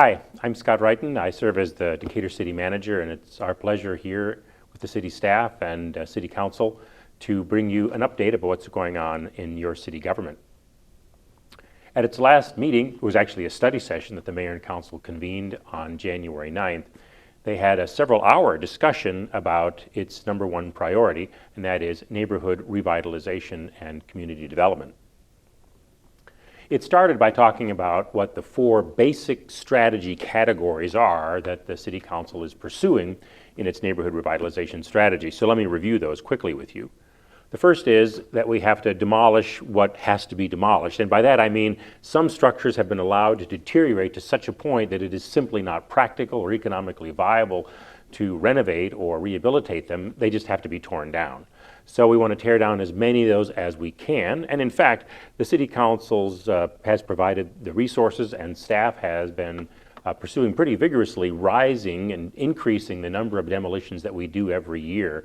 Hi, I'm Scott Wrighton. I serve as the Decatur City Manager, and it's our pleasure here with the city staff and City Council to bring you an update about what's going on in your city government. At its last meeting, it was actually a study session that the Mayor and Council convened on January 9th. They had a several-hour discussion about its number one priority, and that is neighborhood revitalization and community development. It started by talking about what the four basic strategy categories are that the City Council is pursuing in its neighborhood revitalization strategy. So let me review those quickly with you. The first is that we have to demolish what has to be demolished. And by that I mean some structures have been allowed to deteriorate to such a point that it is simply not practical or economically viable to renovate or rehabilitate them. They just have to be torn down. So we want to tear down as many of those as we can. And in fact, the City Council has provided the resources, and staff has been pursuing pretty vigorously rising and increasing the number of demolitions that we do every year.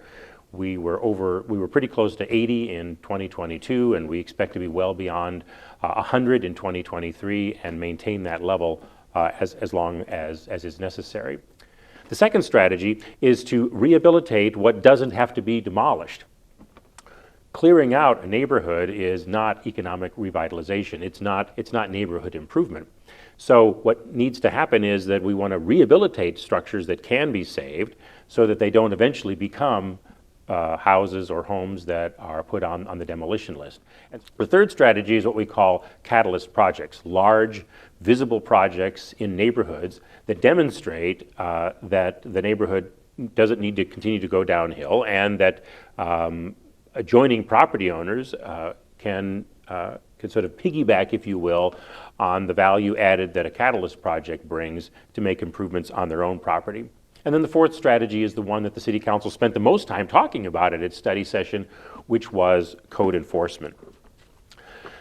We were pretty close to 80 in 2022, and we expect to be well beyond 100 in 2023 and maintain that level as long as is necessary. The second strategy is to rehabilitate what doesn't have to be demolished. Clearing out a neighborhood is not economic revitalization. It's not neighborhood improvement. So what needs to happen is that we want to rehabilitate structures that can be saved so that they don't eventually become houses or homes that are put on the demolition list. And the third strategy is what we call catalyst projects, large, visible projects in neighborhoods that demonstrate that the neighborhood doesn't need to continue to go downhill, and that adjoining property owners can sort of piggyback, if you will, on the value added that a catalyst project brings to make improvements on their own property. And then the fourth strategy is the one that the City Council spent the most time talking about at its study session, which was code enforcement.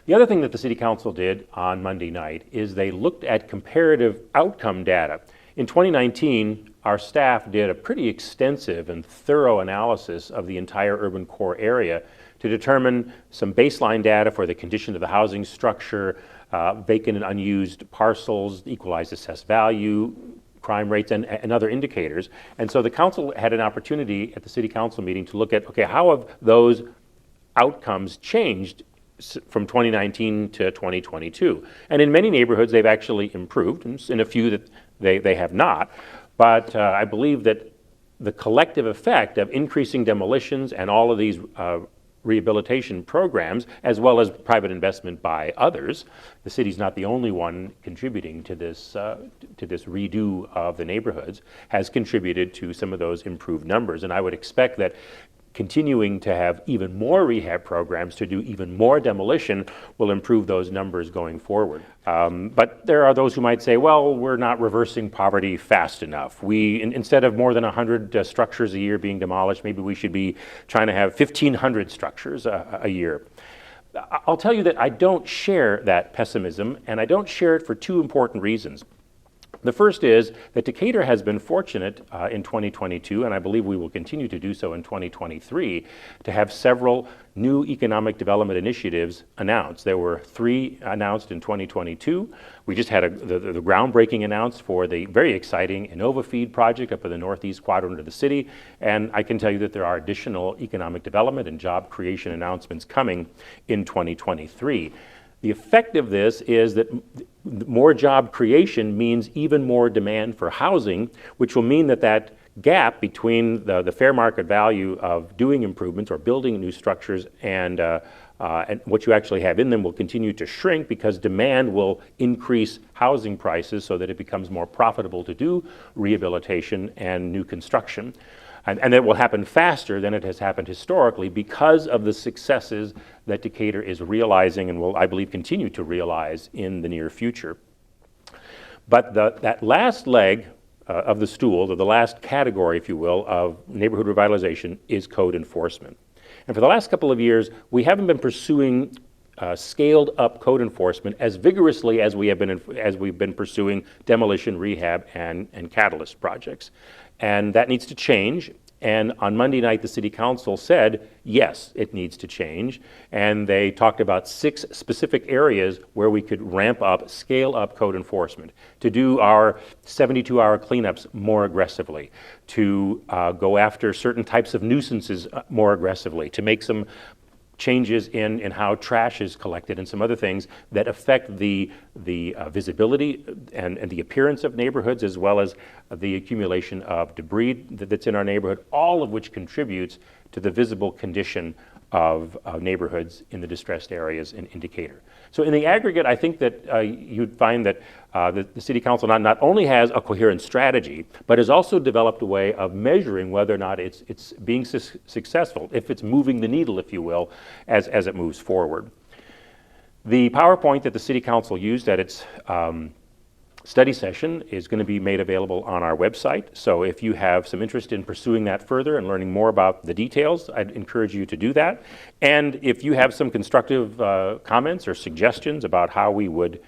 The other thing that the City Council did on Monday night is they looked at comparative outcome data. In 2019, our staff did a pretty extensive and thorough analysis of the entire urban core area to determine some baseline data for the condition of the housing structure, vacant and unused parcels, equalized assessed value, crime rates, and other indicators. And so the council had an opportunity at the City Council meeting to look at, okay, how have those outcomes changed from 2019 to 2022? And in many neighborhoods, they've actually improved, and in a few that they have not. But I believe that the collective effect of increasing demolitions and all of these rehabilitation programs, as well as private investment by others, the city's not the only one contributing to this redo of the neighborhoods, has contributed to some of those improved numbers. And I would expect that continuing to have even more rehab programs to do even more demolition will improve those numbers going forward. But there are those who might say, well, we're not reversing poverty fast enough. Instead of more than 100 structures a year being demolished, maybe we should be trying to have 1,500 structures a year. I'll tell you that I don't share that pessimism, and I don't share it for two important reasons. The first is that Decatur has been fortunate in 2022, and I believe we will continue to do so in 2023, to have several new economic development initiatives announced. There were 3 announced in 2022. We just had the groundbreaking announced for the very exciting InnovaFeed project up in the northeast quadrant of the city, and I can tell you that there are additional economic development and job creation announcements coming in 2023. The effect of this is that more job creation means even more demand for housing, which will mean that gap between the fair market value of doing improvements or building new structures and what you actually have in them will continue to shrink, because demand will increase housing prices so that it becomes more profitable to do rehabilitation and new construction. And that will happen faster than it has happened historically because of the successes that Decatur is realizing and will, I believe, continue to realize in the near future. But that last leg of the stool, or the last category, if you will, of neighborhood revitalization is code enforcement. And for the last couple of years, we haven't been pursuing scaled up code enforcement as vigorously as we've been pursuing demolition, rehab, and catalyst projects. And that needs to change. And on Monday night, the City Council said, yes, it needs to change. And they talked about 6 specific areas where we could ramp up, scale up code enforcement, to do our 72-hour cleanups more aggressively, to go after certain types of nuisances more aggressively, to make some changes in how trash is collected and some other things that affect the visibility and the appearance of neighborhoods, as well as the accumulation of debris that's in our neighborhood, all of which contributes to the visible condition of neighborhoods in the distressed areas in Decatur. So in the aggregate, I think that you'd find that the City Council not only has a coherent strategy, but has also developed a way of measuring whether or not it's being successful, if it's moving the needle, if you will, as it moves forward. The PowerPoint that the City Council used at its study session is going to be made available on our website. So if you have some interest in pursuing that further and learning more about the details, I'd encourage you to do that. And if you have some constructive comments or suggestions about how we would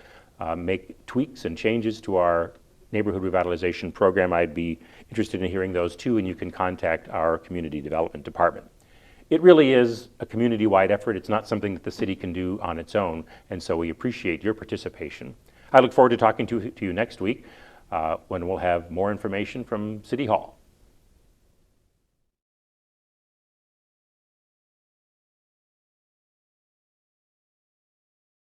make tweaks and changes to our neighborhood revitalization program, I'd be interested in hearing those too, and you can contact our community development department. It really is a community-wide effort. It's not something that the city can do on its own, and so we appreciate your participation. I look forward to talking to you next week when we'll have more information from City Hall.